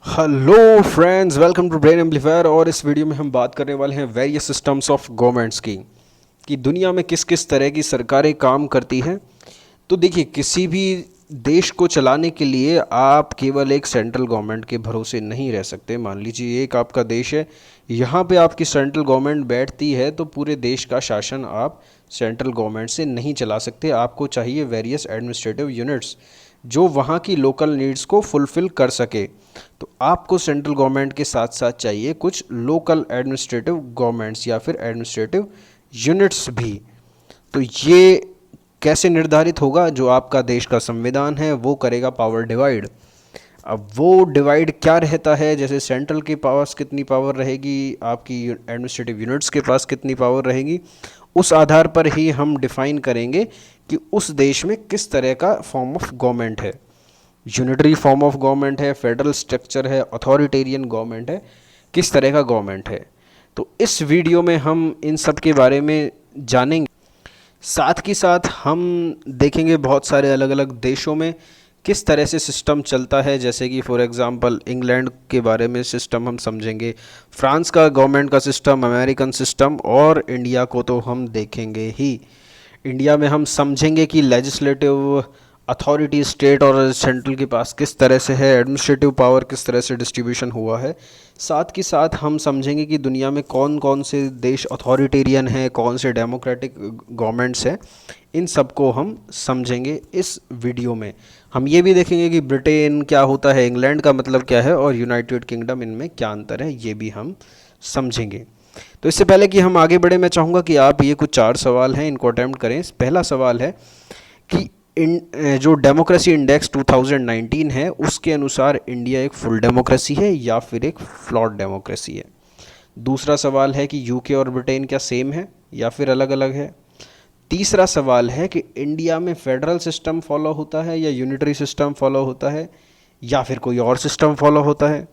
Hello friends, welcome to brain amplifier. और इस video में हम बात करने वाले हैं वेरियस सिस्टम्स ऑफ गवर्नमेंट्स की कि दुनिया में किस किस तरह की सरकारें काम करती हैं। तो देखिए, किसी भी देश को चलाने के लिए आप केवल एक सेंट्रल गवर्नमेंट के भरोसे नहीं रह सकते। मान लीजिए एक आपका देश है, यहाँ पे आपकी सेंट्रल गवर्नमेंट बैठती है, तो पूरे देश का शासन आप सेंट्रल गवर्नमेंट से नहीं चला सकते। आपको चाहिए वेरियस एडमिनिस्ट्रेटिव यूनिट्स जो वहाँ की लोकल नीड्स को फुलफ़िल कर सके। तो आपको सेंट्रल गवर्नमेंट के साथ साथ चाहिए कुछ लोकल एडमिनिस्ट्रेटिव गवर्नमेंट्स या फिर एडमिनिस्ट्रेटिव यूनिट्स भी। तो ये कैसे निर्धारित होगा? जो आपका देश का संविधान है वो करेगा पावर डिवाइड। अब वो डिवाइड क्या रहता है, जैसे सेंट्रल के पास कितनी पावर रहेगी, आपकी एडमिनिस्ट्रेटिव यूनिट्स के पास कितनी पावर रहेगी, उस आधार पर ही हम डिफाइन करेंगे कि उस देश में किस तरह का फॉर्म ऑफ गवर्नमेंट है। यूनिटरी फॉर्म ऑफ गवर्नमेंट है, फेडरल स्ट्रक्चर है, अथॉरिटेरियन गवर्नमेंट है, किस तरह का गवर्नमेंट है। तो इस वीडियो में हम इन सब के बारे में जानेंगे। साथ ही साथ हम देखेंगे बहुत सारे अलग अलग देशों में किस तरह से सिस्टम चलता है। जैसे कि फॉर एग्जांपल इंग्लैंड के बारे में सिस्टम हम समझेंगे, फ्रांस का गवर्नमेंट का सिस्टम, अमेरिकन सिस्टम, और इंडिया को तो हम देखेंगे ही। इंडिया में हम समझेंगे कि लेजिस्लेटिव अथॉरिटी स्टेट और सेंट्रल के पास किस तरह से है, एडमिनिस्ट्रेटिव पावर किस तरह से डिस्ट्रीब्यूशन हुआ है। साथ ही साथ हम समझेंगे कि दुनिया में कौन कौन से देश अथॉरिटेरियन हैं, कौन से डेमोक्रेटिक गवर्नमेंट्स हैं। इन सब को हम समझेंगे इस वीडियो में। हम ये भी देखेंगे कि ब्रिटेन क्या होता है, इंग्लैंड का मतलब क्या है, और यूनाइटेड किंगडम, इनमें क्या अंतर है, ये भी हम समझेंगे। तो इससे पहले कि हम आगे बढ़े, मैं चाहूँगा कि आप ये कुछ 4 सवाल हैं, इनको अटैम्प्ट करें। पहला सवाल है कि जो डेमोक्रेसी इंडेक्स 2019 है उसके अनुसार इंडिया एक फुल डेमोक्रेसी है या फिर एक फ्लॉट डेमोक्रेसी है। दूसरा सवाल है कि यूके और ब्रिटेन क्या सेम है या फिर अलग अलग है। तीसरा सवाल है कि इंडिया में फेडरल सिस्टम फॉलो होता है या यूनिटरी सिस्टम फॉलो होता है या फिर कोई और सिस्टम फॉलो होता है।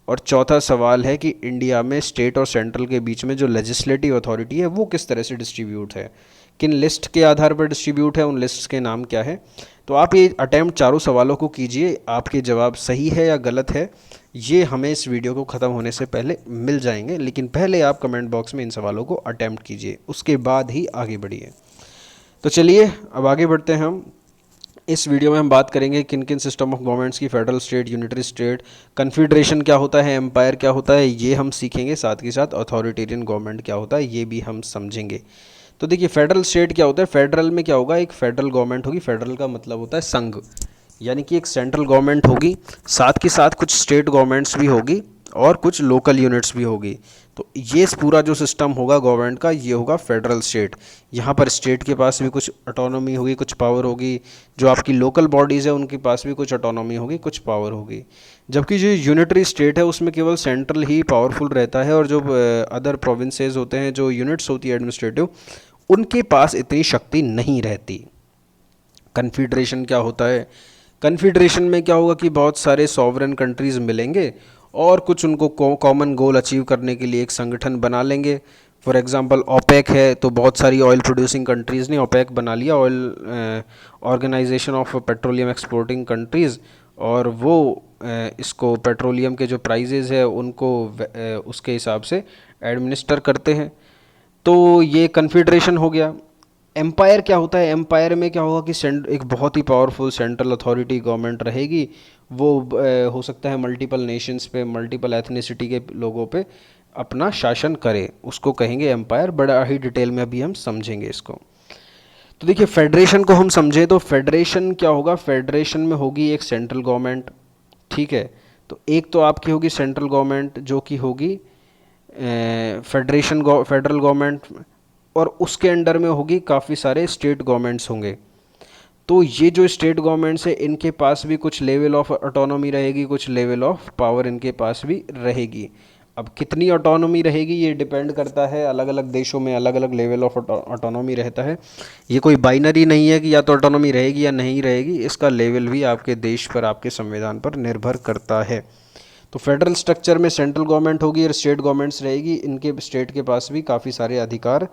और चौथा सवाल है कि इंडिया में स्टेट और सेंट्रल के बीच में जो लेजिस्लेटिव अथॉरिटी है वो किस तरह से डिस्ट्रीब्यूट है, किन लिस्ट के आधार पर डिस्ट्रीब्यूट है, उन लिस्ट्स के नाम क्या है। तो आप ये अटैम्प्ट चारों सवालों को कीजिए। आपके जवाब सही है या गलत है ये हमें इस वीडियो को ख़त्म होने से पहले मिल जाएंगे, लेकिन पहले आप कमेंट बॉक्स में इन सवालों को अटैम्प्ट कीजिए, उसके बाद ही आगे बढ़िए। तो चलिए अब आगे बढ़ते हैं। हम इस वीडियो में हम बात करेंगे किन किन सिस्टम ऑफ गवर्नमेंट्स की, federal state, unitary state, confederation क्या होता है, एम्पायर क्या होता है, ये हम सीखेंगे। साथ ही साथ अथॉरिटेरियन गवर्नमेंट क्या होता है ये भी हम समझेंगे। तो देखिए, फेडरल स्टेट क्या होता है। फेडरल में क्या होगा, एक फेडरल गवर्नमेंट होगी। फेडरल का मतलब होता है संघ, यानी कि एक सेंट्रल गवर्नमेंट होगी, साथ के साथ कुछ स्टेट गवर्नमेंट्स भी होगी और कुछ लोकल यूनिट्स भी होगी। तो ये पूरा जो सिस्टम होगा गवर्नमेंट का, ये होगा फेडरल स्टेट। यहाँ पर स्टेट के पास भी कुछ ऑटोनॉमी होगी, कुछ पावर होगी। जो आपकी लोकल बॉडीज़ है उनके पास भी कुछ ऑटोनॉमी होगी, कुछ पावर होगी। जबकि जो यूनिटरी स्टेट है उसमें केवल सेंट्रल ही पावरफुल रहता है, और जो अदर प्रोविंसेस होते हैं, जो यूनिट्स होती है एडमिनिस्ट्रेटिव, उनके पास इतनी शक्ति नहीं रहती। कन्फेडरेशन क्या होता है। कन्फेडरेशन में क्या होगा कि बहुत सारे सॉवरेन कंट्रीज़ मिलेंगे और कुछ उनको कॉमन गोल अचीव करने के लिए एक संगठन बना लेंगे। फॉर एग्जांपल ओपेक है, तो बहुत सारी ऑयल प्रोड्यूसिंग कंट्रीज़ ने ओपेक बना लिया, oil organization of petroleum exporting countries. और वो इसको पेट्रोलियम के जो प्राइजेज़ है उनको उसके हिसाब से एडमिनिस्टर करते हैं। तो ये कन्फेडरेशन हो गया। एम्पायर क्या होता है। एम्पायर में क्या होगा कि एक बहुत ही पावरफुल सेंट्रल अथॉरिटी गवर्नमेंट रहेगी। वो हो सकता है मल्टीपल नेशंस पे, मल्टीपल एथनिसिटी के लोगों पे अपना शासन करे, उसको कहेंगे एम्पायर। बड़ा ही डिटेल में अभी हम समझेंगे इसको। तो देखिए, फेडरेशन को हम समझे तो फेडरेशन क्या होगा। फेडरेशन में होगी एक सेंट्रल गवर्नमेंट, ठीक है। तो एक तो आपकी होगी सेंट्रल गवर्नमेंट जो कि होगी फेडरल गवर्नमेंट, और उसके अंडर में होगी काफ़ी सारे स्टेट गवर्नमेंट्स होंगे। तो ये जो स्टेट गवर्नमेंट्स है इनके पास भी कुछ लेवल ऑफ ऑटोनॉमी रहेगी, कुछ लेवल ऑफ पावर इनके पास भी रहेगी। अब कितनी ऑटोनॉमी रहेगी ये डिपेंड करता है, अलग अलग देशों में अलग अलग लेवल ऑफ ऑटोनॉमी रहता है। ये कोई बाइनरी नहीं है कि या तो ऑटोनॉमी रहेगी या नहीं रहेगी, इसका लेवल भी आपके देश पर, आपके संविधान पर निर्भर करता है। तो फेडरल स्ट्रक्चर में सेंट्रल गवर्नमेंट होगी और स्टेट गवर्नमेंट्स रहेगी। इनके स्टेट के पास भी काफ़ी सारे अधिकार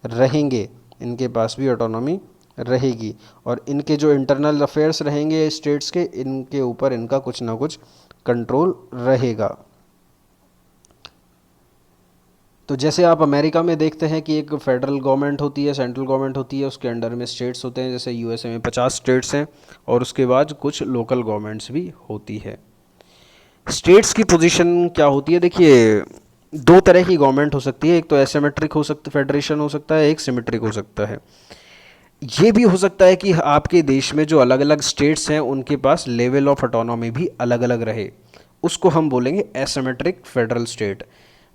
रहेंगे, इनके पास भी ऑटोनॉमी रहेगी, और इनके जो इंटरनल अफेयर्स रहेंगे स्टेट्स के, इनके ऊपर इनका कुछ ना कुछ कंट्रोल रहेगा। तो जैसे आप अमेरिका में देखते हैं कि एक फेडरल गवर्नमेंट होती है, सेंट्रल गवर्नमेंट होती है, उसके अंडर में स्टेट्स होते हैं, जैसे यूएसए में 50 स्टेट्स हैं, और उसके बाद कुछ लोकल गवर्नमेंट्स भी होती है। स्टेट्स की पोजीशन क्या होती है, देखिए दो तरह की गवर्नमेंट हो सकती है, एक तो एसिमेट्रिक हो सकता, फेडरेशन हो सकता है, एक सिमेट्रिक हो सकता है। ये भी हो सकता है कि आपके देश में जो अलग अलग स्टेट्स हैं उनके पास लेवल ऑफ ऑटोनॉमी भी अलग अलग रहे, उसको हम बोलेंगे asymmetric federal state.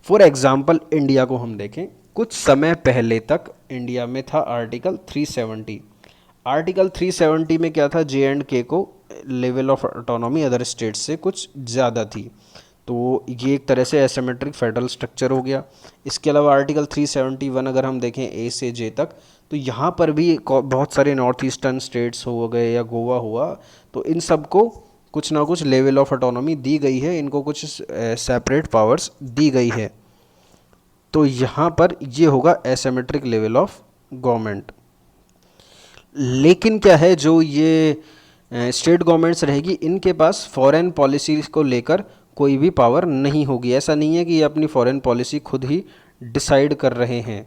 For example India को हम देखें, कुछ समय पहले तक इंडिया में था आर्टिकल 370। आर्टिकल 370 में क्या था, जे एंड के को level of autonomy other state से कुछ ज़्यादा थी, तो ये एक तरह से एसिमेट्रिक फेडरल स्ट्रक्चर हो गया। इसके अलावा आर्टिकल 371 अगर हम देखें ए से जे तक, तो यहाँ पर भी बहुत सारे नॉर्थ ईस्टर्न स्टेट्स हो गए या गोवा हुआ, तो इन सब को कुछ ना कुछ लेवल ऑफ ऑटोनॉमी दी गई है, इनको कुछ सेपरेट पावर्स दी गई है। तो यहाँ पर ये होगा एसिमेट्रिक लेवल ऑफ गवर्नमेंट। लेकिन क्या है, जो ये स्टेट गवर्नमेंट्स रहेगी, इनके पास फॉरेन पॉलिसी को लेकर कोई भी पावर नहीं होगी। ऐसा नहीं है कि ये अपनी फॉरेन पॉलिसी खुद ही डिसाइड कर रहे हैं।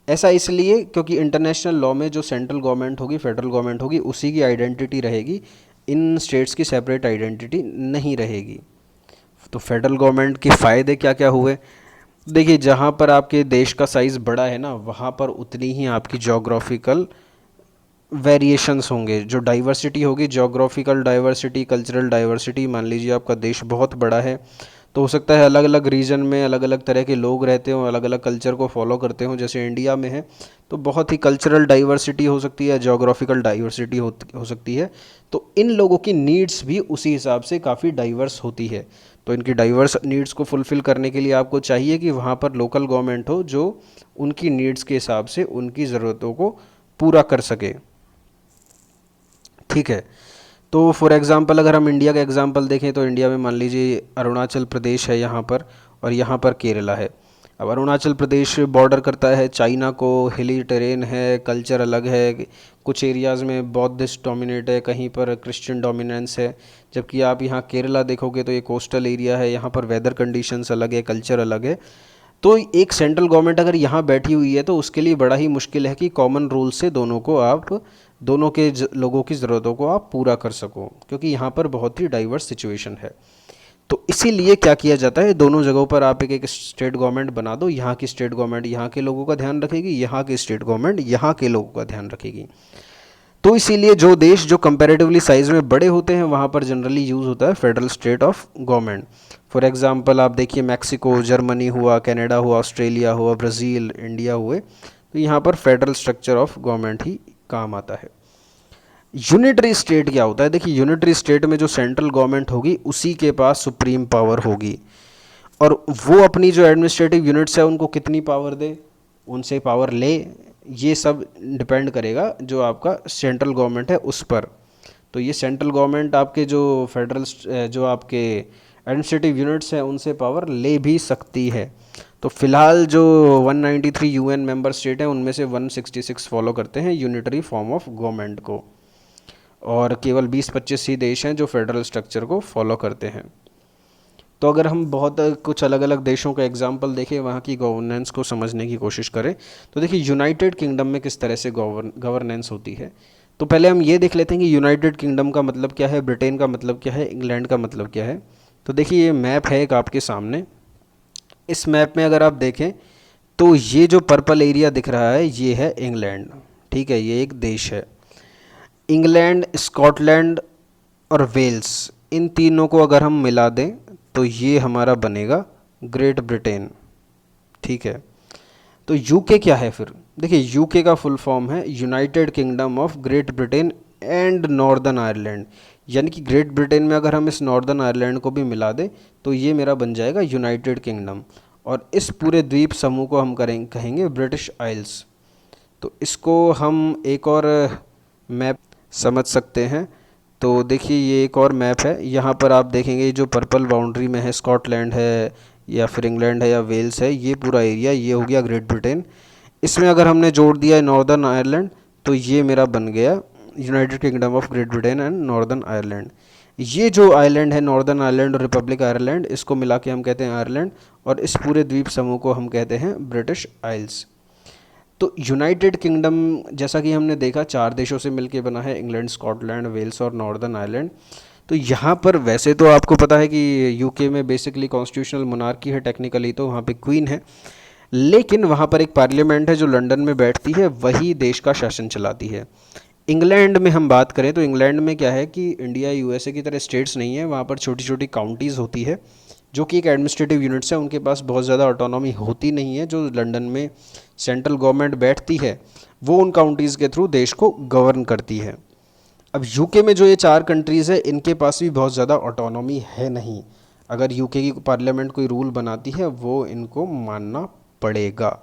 ऐसा इसलिए क्योंकि इंटरनेशनल लॉ में जो सेंट्रल गवर्नमेंट होगी, फेडरल गवर्नमेंट होगी, उसी की आइडेंटिटी रहेगी, इन स्टेट्स की सेपरेट आइडेंटिटी नहीं रहेगी। तो फेडरल गवर्नमेंट के फ़ायदे क्या क्या हुए, देखिए जहाँ पर आपके देश का साइज़ बड़ा है ना, वहाँ पर उतनी ही आपकी जोग्राफिकल वेरिएशंस होंगे, जो डाइवर्सिटी होगी, जोग्राफिकल डाइवर्सिटी, कल्चरल डाइवर्सिटी। मान लीजिए आपका देश बहुत बड़ा है, तो हो सकता है अलग अलग रीजन में अलग अलग तरह के लोग रहते हों, अलग अलग कल्चर को फॉलो करते हों। जैसे इंडिया में है तो बहुत ही कल्चरल डाइवर्सिटी हो सकती है, जोग्राफिकल डाइवर्सिटी हो सकती है, तो इन लोगों की नीड्स भी उसी हिसाब से काफ़ी डाइवर्स होती है। तो इनकी डाइवर्स नीड्स को फुलफ़िल करने के लिए आपको चाहिए कि वहाँ पर लोकल गवर्नमेंट हो जो उनकी नीड्स के हिसाब से उनकी ज़रूरतों को पूरा कर सके। ठीक है, तो फॉर एग्ज़ाम्पल अगर हम इंडिया का एग्ज़ाम्पल देखें, तो इंडिया में मान लीजिए अरुणाचल प्रदेश है यहाँ पर, और यहाँ पर केरला है। अब अरुणाचल प्रदेश बॉर्डर करता है चाइना को, हिली टेरेन है, कल्चर अलग है, कुछ एरियाज़ में बौद्धिस्ट डोमिनेट है, कहीं पर क्रिश्चियन डोमिनेंस है। जबकि आप यहाँ केरला देखोगे तो ये कोस्टल एरिया है, यहाँ पर वेदर कंडीशंस अलग है, कल्चर अलग है। तो एक सेंट्रल गवर्नमेंट अगर यहाँ बैठी हुई है तो उसके लिए बड़ा ही मुश्किल है कि कॉमन रूल से दोनों के लोगों की ज़रूरतों को आप पूरा कर सको, क्योंकि यहाँ पर बहुत ही डाइवर्स सिचुएशन है। तो इसीलिए क्या किया जाता है, दोनों जगहों पर आप एक स्टेट गवर्नमेंट बना दो। यहाँ की स्टेट गवर्नमेंट यहाँ के लोगों का ध्यान रखेगी, यहाँ की स्टेट गवर्नमेंट यहाँ के लोगों का ध्यान रखेगी। तो इसीलिए जो देश जो कंपैरेटिवली साइज़ में बड़े होते हैं वहाँ पर जनरली यूज़ होता है federal state of government. For example आप देखिए मैक्सिको, जर्मनी हुआ, कनाडा हुआ, ऑस्ट्रेलिया हुआ, ब्राज़ील, इंडिया हुए, तो यहाँ पर फेडरल स्ट्रक्चर ऑफ गवर्नमेंट ही काम आता है। यूनिटरी स्टेट क्या होता है, देखिए यूनिटरी स्टेट में जो सेंट्रल गवर्नमेंट होगी उसी के पास सुप्रीम पावर होगी, और वो अपनी जो एडमिनिस्ट्रेटिव यूनिट्स है उनको कितनी पावर दे, उनसे पावर ले, ये सब डिपेंड करेगा जो आपका सेंट्रल गवर्नमेंट है उस पर। तो ये सेंट्रल गवर्नमेंट आपके जो फेडरल जो आपके एडमिनिस्ट्रेटिव यूनिट्स हैं उनसे पावर ले भी सकती है। तो फिलहाल जो 193 यूएन मेंबर स्टेट हैं उनमें से 166 फॉलो करते हैं यूनिटरी फॉर्म ऑफ गवर्नमेंट को, और केवल 20-25 ही देश हैं जो फेडरल स्ट्रक्चर को फॉलो करते हैं। तो अगर हम बहुत कुछ अलग अलग देशों का एग्जांपल देखें, वहाँ की गवर्नेंस को समझने की कोशिश करें, तो देखिए यूनाइटेड किंगडम में किस तरह से गवर्नेंस होती है। तो पहले हम ये देख लेते हैं कि यूनाइटेड किंगडम का मतलब क्या है, ब्रिटेन का मतलब क्या है, इंग्लैंड का मतलब क्या है। तो देखिए ये मैप है एक आपके सामने। इस मैप में अगर आप देखें तो ये जो पर्पल एरिया दिख रहा है ये है इंग्लैंड। ठीक है, ये एक देश है। इंग्लैंड, स्कॉटलैंड और वेल्स, इन तीनों को अगर हम मिला दें तो ये हमारा बनेगा ग्रेट ब्रिटेन। ठीक है, तो यूके क्या है फिर, देखिए यूके का फुल फॉर्म है United kingdom of great Britain and northern Ireland. यानी कि ग्रेट ब्रिटेन में अगर हम इस नॉर्दर्न आयरलैंड को भी मिला दें तो ये मेरा बन जाएगा यूनाइटेड किंगडम, और इस पूरे द्वीप समूह को हम कहेंगे ब्रिटिश आइल्स। तो इसको हम एक और मैप समझ सकते हैं। तो देखिए ये एक और मैप है, यहाँ पर आप देखेंगे जो पर्पल बाउंड्री में है स्कॉटलैंड है या फिर इंग्लैंड है या वेल्स है, ये पूरा एरिया ये हो गया ग्रेट ब्रिटेन। इसमें अगर हमने जोड़ दिया नॉर्दर्न आयरलैंड तो ये मेरा बन गया United kingdom of great Britain and northern Ireland. ये जो आइलैंड है नॉर्दर्न आयरलैंड और रिपब्लिक आयरलैंड, इसको मिला के हम कहते हैं आयरलैंड, और इस पूरे द्वीप समूह को हम कहते हैं ब्रिटिश आइल्स। तो यूनाइटेड किंगडम जैसा कि हमने देखा 4 देशों से मिलके बना है, इंग्लैंड, स्कॉटलैंड, वेल्स और नॉर्दर्न आयरलैंड। तो यहाँ पर वैसे तो आपको पता है कि यूके में बेसिकली कॉन्स्टिट्यूशनल मोनार्की है, टेक्निकली तो वहाँ पे क्वीन है, लेकिन वहाँ पर एक पार्लियामेंट है जो लंदन में बैठती है, वही देश का शासन चलाती है। इंग्लैंड में हम बात करें तो इंग्लैंड में क्या है कि इंडिया यूएसए की तरह स्टेट्स नहीं है, वहाँ पर छोटी छोटी काउंटीज़ होती है जो कि एक एडमिनिस्ट्रेटिव यूनिट्स है, उनके पास बहुत ज़्यादा ऑटोनॉमी होती नहीं है। जो लंदन में सेंट्रल गवर्नमेंट बैठती है वो उन काउंटीज़ के थ्रू देश को गवर्न करती है। अब यूके में जो ये 4 कंट्रीज़ है इनके पास भी बहुत ज़्यादा ऑटोनॉमी है नहीं, अगर यूके की पार्लियामेंट कोई रूल बनाती है वो इनको मानना पड़ेगा।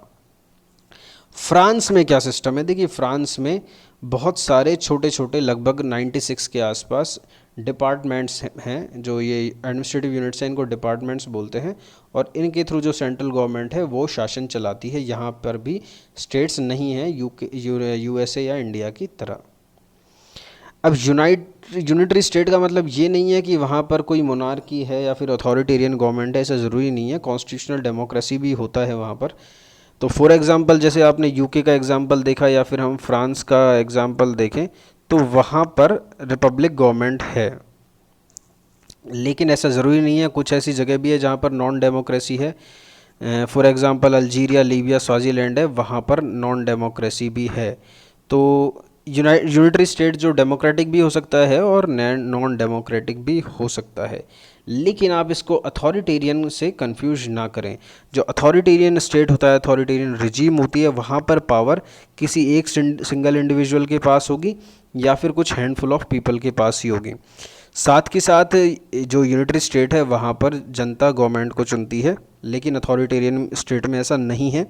फ्रांस में क्या सिस्टम है, देखिए फ्रांस में बहुत सारे छोटे छोटे लगभग 96 के आसपास डिपार्टमेंट्स हैं, जो ये एडमिनिस्ट्रेटिव यूनिट्स हैं इनको डिपार्टमेंट्स बोलते हैं, और इनके थ्रू जो सेंट्रल गवर्नमेंट है वो शासन चलाती है। यहाँ पर भी स्टेट्स नहीं हैं यूएसए या इंडिया की तरह। अब यूनिटरी स्टेट का मतलब ये नहीं है कि वहाँ पर कोई मोनार्की है या फिर अथॉरिटेरियन गवर्नमेंट है, ऐसा ज़रूरी नहीं है, कॉन्स्टिट्यूशनल डेमोक्रेसी भी होता है वहाँ पर। तो फॉर एग्ज़ाम्पल जैसे आपने यूके का एग्ज़ाम्पल देखा या फिर हम फ्रांस का एग्ज़ाम्पल देखें तो वहाँ पर रिपब्लिक गवर्नमेंट है, लेकिन ऐसा ज़रूरी नहीं है, कुछ ऐसी जगह भी है जहाँ पर नॉन डेमोक्रेसी है। For example Algeria, Libya, Swaziland है, वहाँ पर नॉन डेमोक्रेसी भी है। तो यूनिटरी स्टेट जो डेमोक्रेटिक भी हो सकता है और नॉन डेमोक्रेटिक भी हो सकता है, लेकिन आप इसको अथॉरिटेरियन से कंफ्यूज ना करें। जो अथॉरिटेरियन स्टेट होता है, अथॉरिटेरियन रिजीम होती है, वहाँ पर पावर किसी एक सिंगल इंडिविजुअल के पास होगी या फिर कुछ हैंडफुल ऑफ पीपल के पास ही होगी। साथ के साथ जो यूनिटरी स्टेट है वहाँ पर जनता गवर्नमेंट को चुनती है, लेकिन अथॉरिटेरियन स्टेट में ऐसा नहीं है,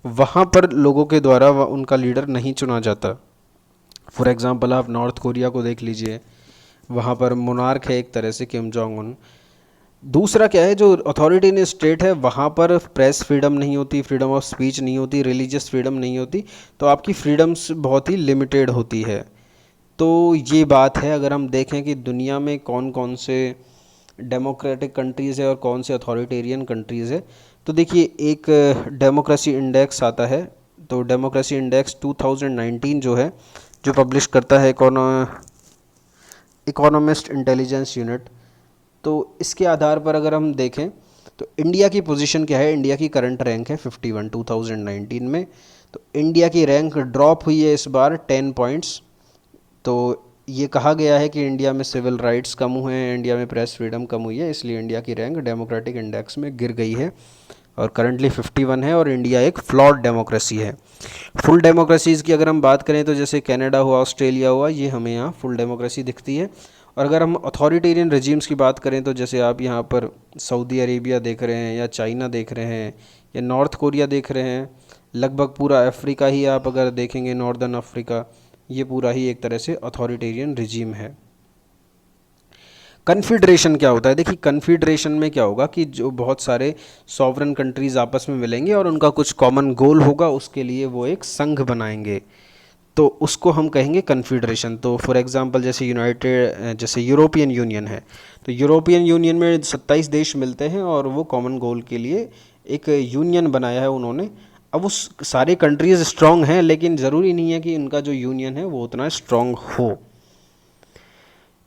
वहाँ पर लोगों के द्वारा उनका लीडर नहीं चुना जाता। फॉर एग्ज़ाम्पल आप नॉर्थ कोरिया को देख लीजिए, वहाँ पर मोनार्क है एक तरह से, किम जोंग उन। दूसरा क्या है, जो अथॉरिटेरियन स्टेट है वहाँ पर प्रेस फ्रीडम नहीं होती, फ्रीडम ऑफ स्पीच नहीं होती, रिलीजियस फ्रीडम नहीं होती, तो आपकी फ्रीडम्स बहुत ही लिमिटेड होती है। तो ये बात है, अगर हम देखें कि दुनिया में कौन कौन से डेमोक्रेटिक कंट्रीज़ है और कौन से अथॉरिटेरियन कंट्रीज़ है, तो देखिए एक डेमोक्रेसी इंडेक्स आता है। तो डेमोक्रेसी इंडेक्स 2019 जो है, जो पब्लिश करता है इकोनॉमिस्ट इंटेलिजेंस यूनिट, तो इसके आधार पर अगर हम देखें तो इंडिया की पोजीशन क्या है, इंडिया की करंट रैंक है 51 2019 में। तो इंडिया की रैंक ड्रॉप हुई है इस बार 10 पॉइंट्स। तो ये कहा गया है कि इंडिया में सिविल राइट्स कम हुए हैं, इंडिया में प्रेस फ्रीडम कम हुई है, इसलिए इंडिया की रैंक डेमोक्रेटिक इंडेक्स में गिर गई है और करंटली 51 है, और इंडिया एक फ्लॉड डेमोक्रेसी है। फुल डेमोक्रेसीज़ की अगर हम बात करें तो जैसे कनाडा हुआ, ऑस्ट्रेलिया हुआ, ये हमें यहाँ फुल डेमोक्रेसी दिखती है। और अगर हम अथॉरिटेरियन रजीम्स की बात करें तो जैसे आप यहाँ पर सऊदी अरेबिया देख रहे हैं, या चाइना देख रहे हैं, या नॉर्थ कोरिया देख रहे हैं, लगभग पूरा अफ्रीका ही आप अगर देखेंगे, नॉर्दर्न अफ्रीका, ये पूरा ही एक तरह से अथॉरिटेरियन रिजीम है। कन्फेडरेशन क्या होता है, देखिए कन्फेडरेशन में क्या होगा कि जो बहुत सारे सॉवरन कंट्रीज़ आपस में मिलेंगे और उनका कुछ कॉमन गोल होगा, उसके लिए वो एक संघ बनाएंगे, तो उसको हम कहेंगे कन्फेडरेशन। तो फॉर एग्जांपल जैसे यूरोपियन यूनियन है, तो यूरोपियन यूनियन में 27 देश मिलते हैं और वो कॉमन गोल के लिए एक यूनियन बनाया है उन्होंने। अब उस सारे कंट्रीज़ स्ट्रांग हैं, लेकिन ज़रूरी नहीं है कि उनका जो यूनियन है वो उतना स्ट्रांग हो।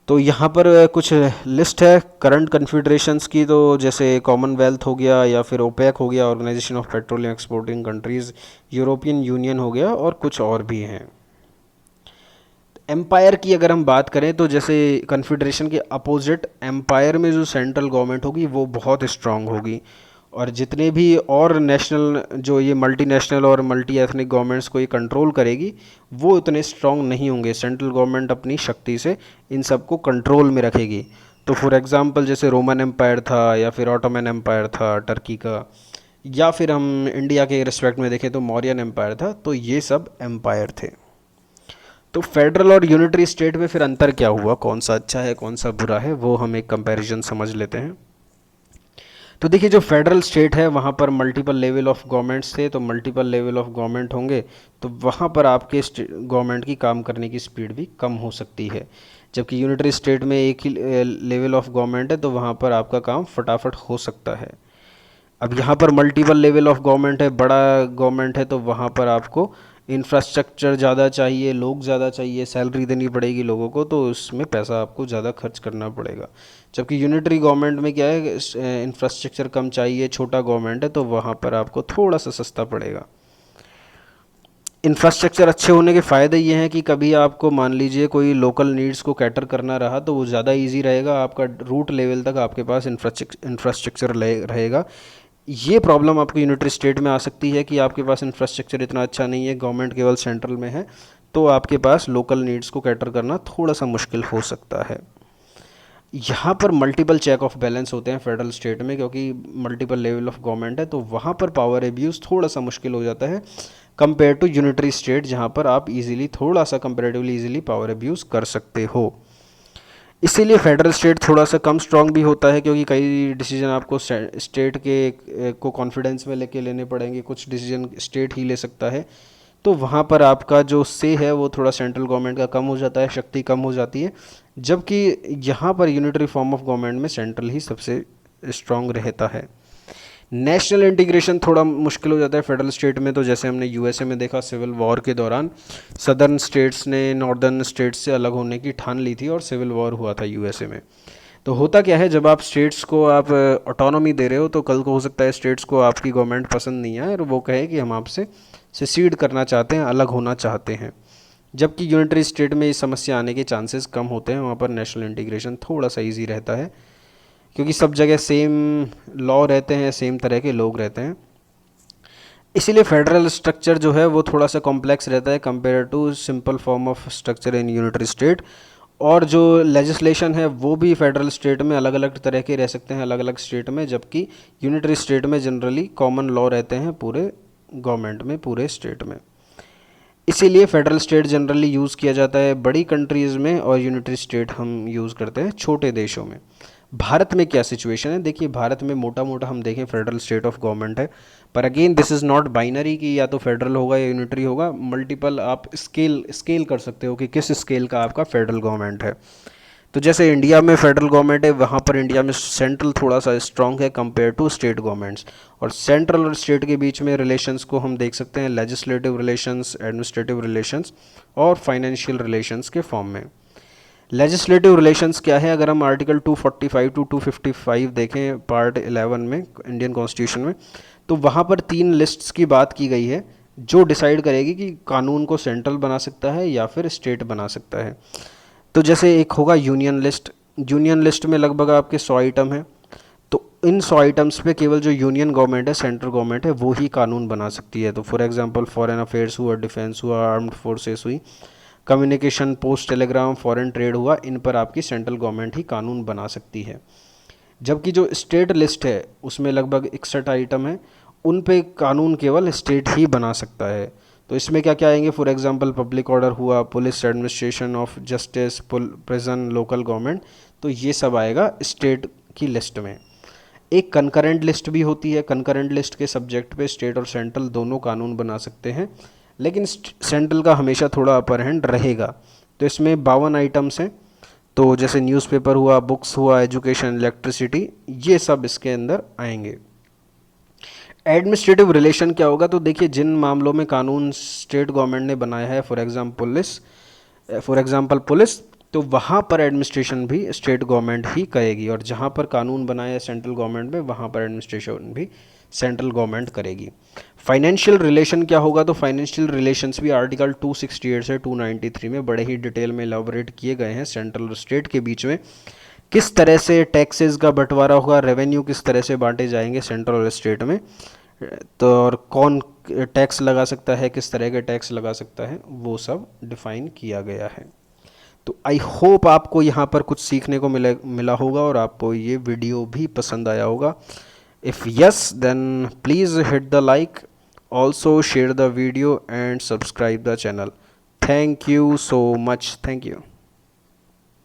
तो यहाँ पर कुछ लिस्ट है करंट कन्फेडरेशंस की, तो जैसे कॉमनवेल्थ हो गया, या फिर ओपेक हो गया, organization of petroleum exporting countries, European union हो गया, और कुछ और भी हैं। एम्पायर की अगर हम बात करें तो जैसे कन्फेडरेशन के अपोजिट एम्पायर में जो सेंट्रल गवर्नमेंट होगी वो बहुत स्ट्रांग होगी, और जितने भी और नेशनल जो ये मल्टीनेशनल और मल्टी एथनिक गवर्नमेंट्स को ये कंट्रोल करेगी वो उतने स्ट्रांग नहीं होंगे। सेंट्रल गवर्नमेंट अपनी शक्ति से इन सबको कंट्रोल में रखेगी। तो फॉर एग्जांपल जैसे रोमन एम्पायर था, या फिर ऑटोमन एम्पायर था टर्की का, या फिर हम इंडिया के रिस्पेक्ट में देखें तो मौर्यन एम्पायर था, तो ये सब एम्पायर थे। तो फेडरल और यूनिटरी स्टेट में फिर अंतर क्या हुआ, कौन सा अच्छा है कौन सा बुरा है, वो हम एक कंपैरिजन समझ लेते हैं। तो देखिए जो फेडरल स्टेट है वहाँ पर मल्टीपल लेवल ऑफ गवर्नमेंट्स थे, तो मल्टीपल लेवल ऑफ गवर्नमेंट होंगे तो वहाँ पर आपके गवर्नमेंट की काम करने की स्पीड भी कम हो सकती है। जबकि यूनिटरी स्टेट में एक ही लेवल ऑफ गवर्नमेंट है, तो वहाँ पर आपका काम फटाफट हो सकता है। अब यहाँ पर मल्टीपल लेवल ऑफ गवर्नमेंट है, बड़ा गवर्नमेंट है, तो वहाँ पर आपको इंफ्रास्ट्रक्चर ज़्यादा चाहिए, लोग ज़्यादा चाहिए, सैलरी देनी पड़ेगी लोगों को, तो उसमें पैसा आपको ज़्यादा खर्च करना पड़ेगा। जबकि यूनिटरी गवर्नमेंट में क्या है, इंफ्रास्ट्रक्चर कम चाहिए, छोटा गवर्नमेंट है, तो वहाँ पर आपको थोड़ा सा सस्ता पड़ेगा। इंफ्रास्ट्रक्चर अच्छे होने के फ़ायदे ये हैं कि कभी आपको मान लीजिए कोई लोकल नीड्स को कैटर करना रहा, तो वो ज़्यादा इजी रहेगा, आपका रूट लेवल तक आपके पास इंफ्रास्ट्रक्चर रहेगा। ये प्रॉब्लम आपको यूनिटरी स्टेट में आ सकती है कि आपके पास इंफ्रास्ट्रक्चर इतना अच्छा नहीं है, गवर्नमेंट केवल सेंट्रल में है, तो आपके पास लोकल नीड्स को कैटर करना थोड़ा सा मुश्किल हो सकता है। यहाँ पर मल्टीपल चेक ऑफ बैलेंस होते हैं फेडरल स्टेट में, क्योंकि मल्टीपल लेवल ऑफ गवर्नमेंट है, तो वहाँ पर पावर एब्यूज़ थोड़ा सा मुश्किल हो जाता है कंपेयर टू यूनिटरी स्टेट, जहाँ पर आप इजीली थोड़ा सा कंपेरेटिवली इजीली पावर एब्यूज़ कर सकते हो। इसीलिए फेडरल स्टेट थोड़ा सा कम स्ट्रांग भी होता है, क्योंकि कई डिसीजन आपको स्टेट के को कॉन्फिडेंस में लेके लेने पड़ेंगे, कुछ डिसीजन स्टेट ही ले सकता है, तो वहाँ पर आपका जो से है वो थोड़ा सेंट्रल गवर्नमेंट का कम हो जाता है, शक्ति कम हो जाती है। जबकि यहाँ पर यूनिटरी फॉर्म ऑफ गवर्नमेंट में सेंट्रल ही सबसे स्ट्रांग रहता है। नेशनल इंटीग्रेशन थोड़ा मुश्किल हो जाता है फेडरल स्टेट में, तो जैसे हमने यूएसए में देखा, सिविल वॉर के दौरान सदर्न स्टेट्स ने नॉर्दर्न स्टेट्स से अलग होने की ठान ली थी और सिविल वॉर हुआ था यूएसए में। तो होता क्या है, जब आप स्टेट्स को आप ऑटोनॉमी दे रहे हो, तो कल को हो सकता है स्टेट्स को आपकी गवर्नमेंट पसंद नहीं आए और वो कहे कि हम आपसे सेसीड करना चाहते हैं, अलग होना चाहते हैं। जबकि यूनिटरी स्टेट में इस समस्या आने के चांसेस कम होते हैं, वहाँ पर नेशनल इंटीग्रेशन थोड़ा सा ईजी रहता है, क्योंकि सब जगह सेम लॉ रहते हैं, सेम तरह के लोग रहते हैं। इसीलिए फेडरल स्ट्रक्चर जो है वो थोड़ा सा कॉम्प्लेक्स रहता है compare to simple form of structure in unitary state. और जो लेजिस्लेशन है वो भी फेडरल स्टेट में अलग अलग तरह के रह सकते हैं, अलग अलग स्टेट में, जबकि यूनिटरी स्टेट में जनरली कॉमन लॉ रहते हैं पूरे गवर्नमेंट में, पूरे स्टेट में। इसीलिए फेडरल स्टेट जनरली यूज़ किया जाता है बड़ी कंट्रीज़ में, और यूनिटरी स्टेट हम यूज़ करते हैं छोटे देशों में। भारत में क्या सिचुएशन है, देखिए भारत में मोटा मोटा हम देखें फेडरल स्टेट ऑफ गवर्नमेंट है, पर again this is not binary कि या तो फेडरल होगा या यूनिटरी होगा, मल्टीपल आप स्केल कर सकते हो कि किस स्केल का आपका फेडरल गवर्नमेंट है। तो जैसे इंडिया में फेडरल गवर्नमेंट है, वहाँ पर इंडिया में सेंट्रल थोड़ा सा स्ट्रांग है कंपेयर टू स्टेट गवर्नमेंट्स, और सेंट्रल और स्टेट के बीच में रिलेशंस को हम देख सकते हैं लेजिस्लेटिव रिलेशंस, एडमिनिस्ट्रेटिव रिलेशंस और फाइनेंशियल रिलेशंस के फॉर्म में। लेजिस्लेटिव रिलेशंस क्या है, अगर हम आर्टिकल 245 टू 255 देखें पार्ट 11 में इंडियन कॉन्स्टिट्यूशन में, तो वहाँ पर 3 लिस्ट्स की बात की गई है जो डिसाइड करेगी कि कानून को सेंट्रल बना सकता है या फिर स्टेट बना सकता है। तो जैसे एक होगा यूनियन लिस्ट, यूनियन लिस्ट में लगभग आपके 100 आइटम हैं, तो इन 100 आइटम्स पे केवल जो यूनियन गवर्नमेंट है, सेंट्रल गवर्नमेंट है, वो ही कानून बना सकती है। तो फॉर एग्जांपल फॉरेन अफेयर्स हुआ, डिफेंस हुआ, आर्म्ड फोर्सेस हुई, communication, post, Telegram, foreign trade हुआ, इन पर आपकी सेंट्रल गवर्नमेंट ही कानून बना सकती है। जबकि जो स्टेट लिस्ट है उसमें लगभग 61 आइटम है, उन पे कानून केवल स्टेट ही बना सकता है। तो इसमें क्या क्या आएंगे, फॉर एग्जांपल पब्लिक ऑर्डर हुआ, police, administration of justice, prison, local government, तो ये सब आएगा स्टेट की लिस्ट में। एक कंकरेंट लिस्ट भी होती है, कंकरेंट लिस्ट के सब्जेक्ट पे स्टेट और सेंट्रल दोनों कानून बना सकते हैं, लेकिन सेंट्रल का हमेशा थोड़ा अपर हैंड रहेगा। तो इसमें 52 आइटम्स हैं, तो जैसे न्यूज़पेपर हुआ, बुक्स हुआ, एजुकेशन, इलेक्ट्रिसिटी, ये सब इसके अंदर आएंगे। एडमिनिस्ट्रेटिव रिलेशन क्या होगा, तो देखिए जिन मामलों में कानून स्टेट गवर्नमेंट ने बनाया है, फॉर एग्जांपल पुलिस, तो वहाँ पर एडमिनिस्ट्रेशन भी स्टेट गवर्नमेंट ही करेगी, और जहाँ पर कानून बनाया है सेंट्रल गवर्नमेंट में, वहाँ पर एडमिनिस्ट्रेशन भी सेंट्रल गवर्नमेंट करेगी। फाइनेंशियल रिलेशन क्या होगा, तो फाइनेंशियल रिलेशंस भी आर्टिकल 268 से 293 में बड़े ही डिटेल में एलाबोरेट किए गए हैं। सेंट्रल और स्टेट के बीच में किस तरह से टैक्सेस का बंटवारा होगा, रेवेन्यू किस तरह से बांटे जाएंगे सेंट्रल और स्टेट में, तो और कौन टैक्स लगा सकता है, किस तरह के टैक्स लगा सकता है, वो सब डिफाइन किया गया है। तो आई होप आपको यहाँ पर कुछ सीखने को मिला होगा और आपको ये वीडियो भी पसंद आया होगा। If yes, then please hit the like, also share the video and subscribe the channel. Thank you so much, thank you.